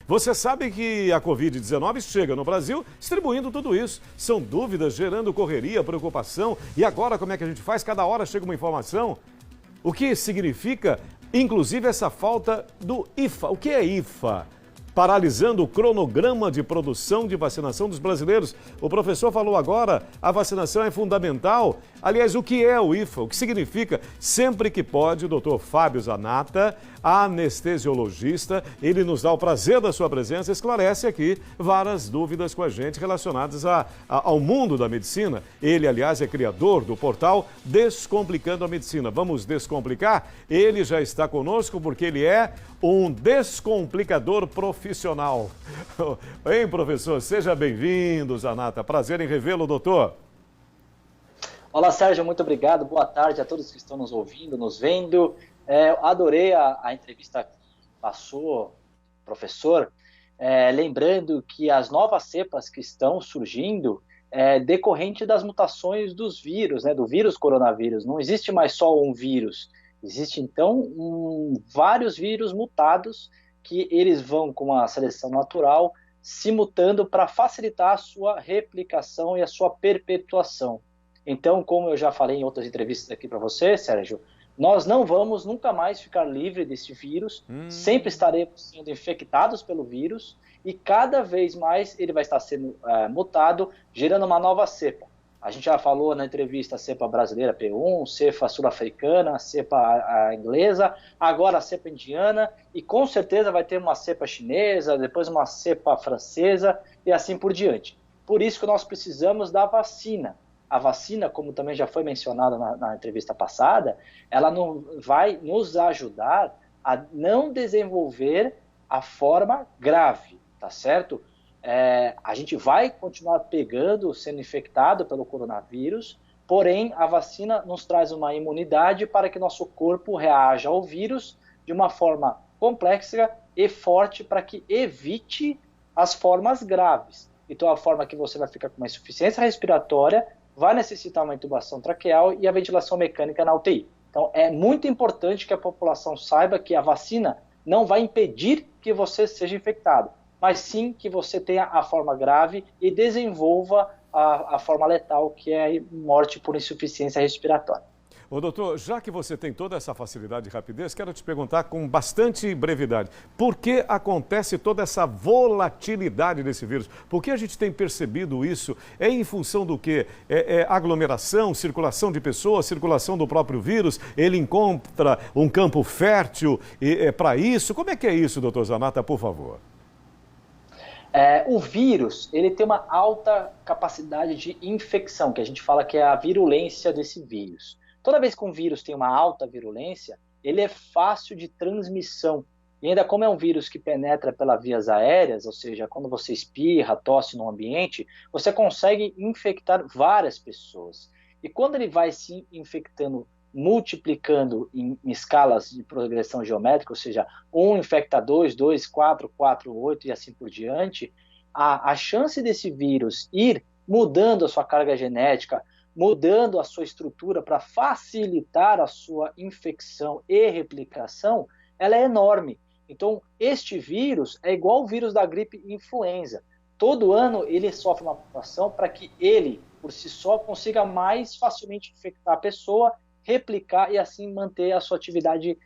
Você sabe que a Covid-19 chega no Brasil distribuindo tudo isso. São dúvidas gerando correria, preocupação. E agora como é que a gente faz? Cada hora chega uma informação. O que significa, inclusive, essa falta do IFA? O que é IFA? Paralisando o cronograma de produção de vacinação dos brasileiros. O professor falou agora, a vacinação é fundamental. Aliás, o que é o IFA? O que significa? Sempre que pode, o doutor Fábio Zanata, anestesiologista, ele nos dá o prazer da sua presença, esclarece aqui várias dúvidas com a gente relacionadas ao mundo da medicina. Ele, aliás, é criador do portal Descomplicando a Medicina. Vamos descomplicar? Ele já está conosco porque ele é um descomplicador profissional. Hein, professor? Seja bem-vindo, Zanata. Prazer em revê-lo, doutor. Olá, Sérgio. Muito obrigado. Boa tarde a todos que estão nos ouvindo, nos vendo. Adorei a entrevista que passou, professor. Lembrando que as novas cepas que estão surgindo decorrente das mutações dos vírus, né, do vírus coronavírus. Não existe mais só um vírus. Existe, então, vários vírus mutados que eles vão, com a seleção natural, se mutando para facilitar a sua replicação e a sua perpetuação. Então, como eu já falei em outras entrevistas aqui para você, Sérgio, nós não vamos nunca mais ficar livre desse vírus, sempre estaremos sendo infectados pelo vírus e cada vez mais ele vai estar sendo mutado, gerando uma nova cepa. A gente já falou na entrevista a cepa brasileira P1, cepa sul-africana, cepa inglesa, agora a cepa indiana e com certeza vai ter uma cepa chinesa, depois uma cepa francesa e assim por diante. Por isso que nós precisamos da vacina. A vacina, como também já foi mencionado na entrevista passada, ela vai nos ajudar a não desenvolver a forma grave, tá certo? A gente vai continuar sendo infectado pelo coronavírus, porém a vacina nos traz uma imunidade para que nosso corpo reaja ao vírus de uma forma complexa e forte para que evite as formas graves. Então a forma que você vai ficar com uma insuficiência respiratória vai necessitar uma intubação traqueal e a ventilação mecânica na UTI. Então é muito importante que a população saiba que a vacina não vai impedir que você seja infectado, mas sim que você tenha a forma grave e desenvolva a forma letal, que é a morte por insuficiência respiratória. Ô, doutor, já que você tem toda essa facilidade e rapidez, quero te perguntar com bastante brevidade, por que acontece toda essa volatilidade desse vírus? Por que a gente tem percebido isso? É em função do quê? Aglomeração, circulação de pessoas, circulação do próprio vírus? Ele encontra um campo fértil para isso? Como é que é isso, doutor Zanata, por favor? O vírus, ele tem uma alta capacidade de infecção, que a gente fala que é a virulência desse vírus. Toda vez que um vírus tem uma alta virulência, ele é fácil de transmissão. E ainda como é um vírus que penetra pelas vias aéreas, ou seja, quando você espirra, tosse no ambiente, você consegue infectar várias pessoas. E quando ele vai se infectando, multiplicando em escalas de progressão geométrica, ou seja, 1 infecta 2, 2, 4, 4, 8 e assim por diante, a chance desse vírus ir mudando a sua carga genética, mudando a sua estrutura para facilitar a sua infecção e replicação, ela é enorme. Então, este vírus é igual ao vírus da gripe influenza. Todo ano ele sofre uma mutação para que ele, por si só, consiga mais facilmente infectar a pessoa, replicar e assim manter a sua atividade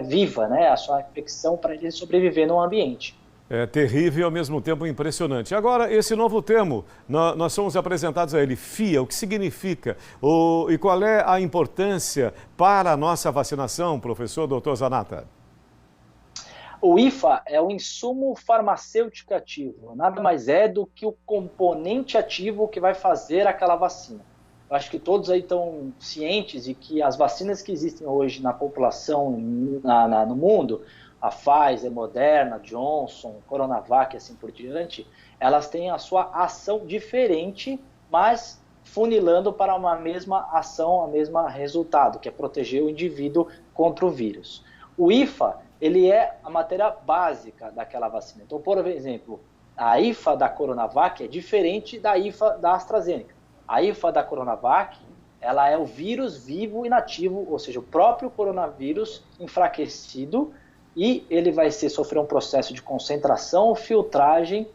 viva, né? A sua infecção para ele sobreviver no ambiente. É terrível e ao mesmo tempo impressionante. Agora, esse novo termo, nós somos apresentados a ele, FIA, o que significa? E qual é a importância para a nossa vacinação, professor Dr. Zanata? O IFA é o insumo farmacêutico ativo, nada mais é do que o componente ativo que vai fazer aquela vacina. Eu acho que todos aí estão cientes de que as vacinas que existem hoje na população, no mundo, a Pfizer, Moderna, Johnson, Coronavac e assim por diante, elas têm a sua ação diferente, mas funilando para uma mesma ação, a mesma resultado, que é proteger o indivíduo contra o vírus. O IFA, ele é a matéria básica daquela vacina. Então, por exemplo, a IFA da Coronavac é diferente da IFA da AstraZeneca. A IFA da Coronavac, ela é o vírus vivo inativo, ou seja, o próprio coronavírus enfraquecido, e ele vai sofrer um processo de concentração, filtragem,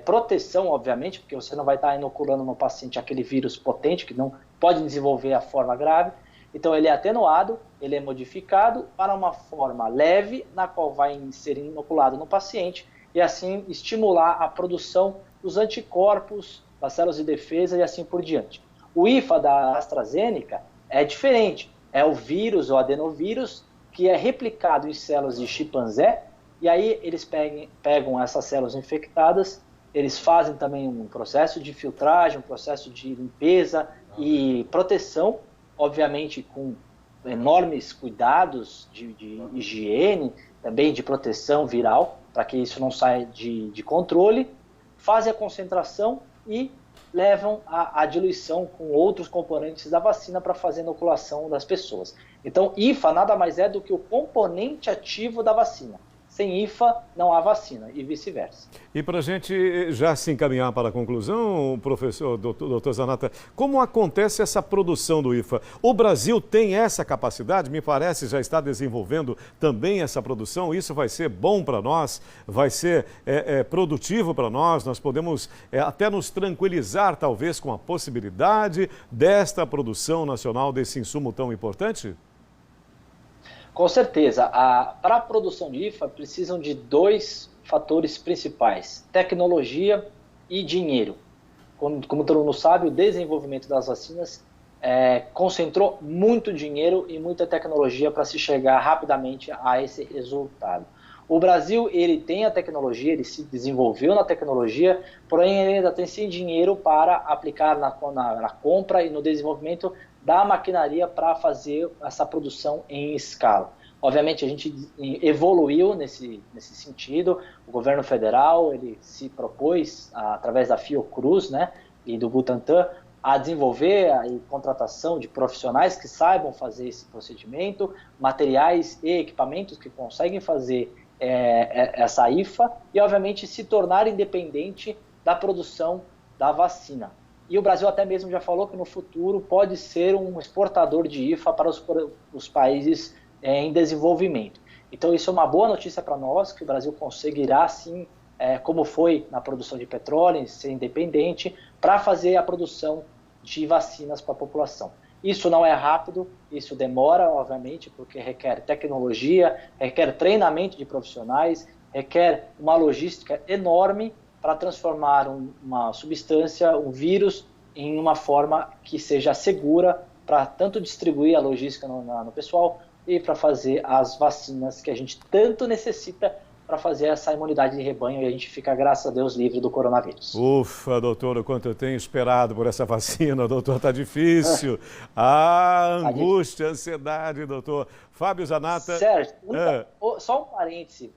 proteção, obviamente, porque você não vai estar inoculando no paciente aquele vírus potente que não pode desenvolver a forma grave. Então ele é atenuado, ele é modificado para uma forma leve, na qual vai ser inoculado no paciente e assim estimular a produção dos anticorpos, das células de defesa e assim por diante. O IFA da AstraZeneca é diferente, é o vírus, o adenovírus, que é replicado em células de chimpanzé, e aí eles pegam essas células infectadas, eles fazem também um processo de filtragem, um processo de limpeza e proteção, obviamente com enormes cuidados de higiene, também de proteção viral, para que isso não saia de controle, fazem a concentração e levam à diluição com outros componentes da vacina para fazer a inoculação das pessoas. Então, IFA nada mais é do que o componente ativo da vacina. Sem IFA, não há vacina, e vice-versa. E para a gente já se encaminhar para a conclusão, professor, doutor Zanata, como acontece essa produção do IFA? O Brasil tem essa capacidade? Me parece já está desenvolvendo também essa produção. Isso vai ser bom para nós? Vai ser produtivo para nós? Nós podemos até nos tranquilizar, talvez, com a possibilidade desta produção nacional desse insumo tão importante? Com certeza, para a produção de IFA precisam de 2 fatores principais, tecnologia e dinheiro. Como todo mundo sabe, o desenvolvimento das vacinas concentrou muito dinheiro e muita tecnologia para se chegar rapidamente a esse resultado. O Brasil, ele tem a tecnologia, ele se desenvolveu na tecnologia, porém ele ainda tem sem dinheiro para aplicar na compra e no desenvolvimento da maquinaria para fazer essa produção em escala. Obviamente a gente evoluiu nesse sentido, o governo federal ele se propôs, através da Fiocruz, né, e do Butantan, a desenvolver a contratação de profissionais que saibam fazer esse procedimento, materiais e equipamentos que conseguem fazer essa IFA e obviamente se tornar independente da produção da vacina. E o Brasil até mesmo já falou que no futuro pode ser um exportador de IFA para os países em desenvolvimento. Então isso é uma boa notícia para nós, que o Brasil conseguirá sim, como foi na produção de petróleo, ser independente, para fazer a produção de vacinas para a população. Isso não é rápido, isso demora, obviamente, porque requer tecnologia, requer treinamento de profissionais, requer uma logística enorme, para transformar uma substância, um vírus, em uma forma que seja segura para tanto distribuir a logística no pessoal e para fazer as vacinas que a gente tanto necessita para fazer essa imunidade de rebanho e a gente fica, graças a Deus, livre do coronavírus. Ufa, doutor, o quanto eu tenho esperado por essa vacina, doutor, tá difícil. A angústia, a ansiedade, doutor. Fábio Zanata. Sérgio, só um parêntese.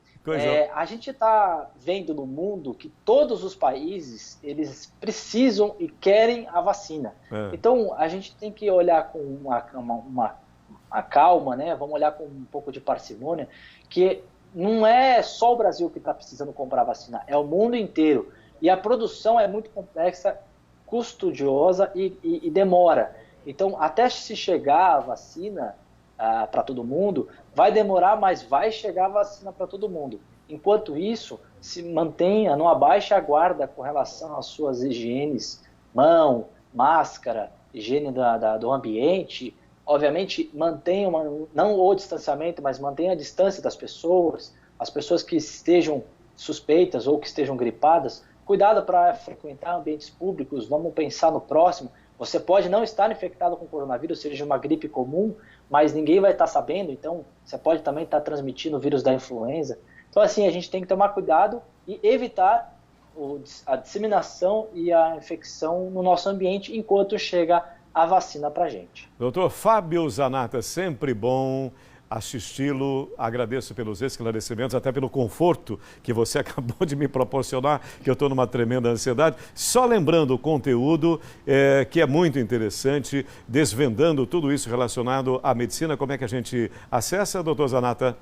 A gente está vendo no mundo que todos os países eles precisam e querem a vacina. Então a gente tem que olhar com uma calma, né? Vamos olhar com um pouco de parcimônia, que não é só o Brasil que está precisando comprar vacina, é o mundo inteiro. E a produção é muito complexa, custodiosa e demora. Então até se chegar a vacina para todo mundo, vai demorar, mas vai chegar a vacina para todo mundo. Enquanto isso, se mantenha, não abaixe a guarda com relação às suas higienes, mão, máscara, higiene do ambiente. Obviamente, mantenha não o distanciamento, mas mantenha a distância das pessoas, as pessoas que estejam suspeitas ou que estejam gripadas. Cuidado para frequentar ambientes públicos, vamos pensar no próximo. Você pode não estar infectado com coronavírus, seja uma gripe comum, mas ninguém vai estar sabendo, então você pode também estar transmitindo o vírus da influenza. Então, assim, a gente tem que tomar cuidado e evitar a disseminação e a infecção no nosso ambiente enquanto chega a vacina para a gente. Doutor Fábio Zanata, sempre bom assisti-lo, agradeço pelos esclarecimentos, até pelo conforto que você acabou de me proporcionar, que eu estou numa tremenda ansiedade. Só lembrando o conteúdo, que é muito interessante, desvendando tudo isso relacionado à medicina. Como é que a gente acessa, doutor Zanata?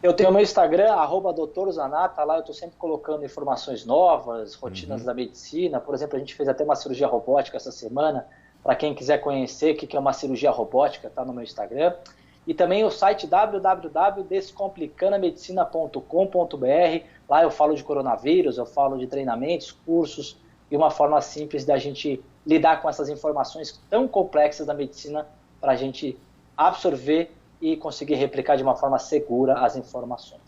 Eu tenho o meu Instagram, @doutorzanata, lá eu estou sempre colocando informações novas, rotinas da medicina. Por exemplo, a gente fez até uma cirurgia robótica essa semana, para quem quiser conhecer o que é uma cirurgia robótica, está no meu Instagram. E também o site www.descomplicandoamedicina.com.br. Lá eu falo de coronavírus, eu falo de treinamentos, cursos e uma forma simples da gente lidar com essas informações tão complexas da medicina para a gente absorver e conseguir replicar de uma forma segura as informações.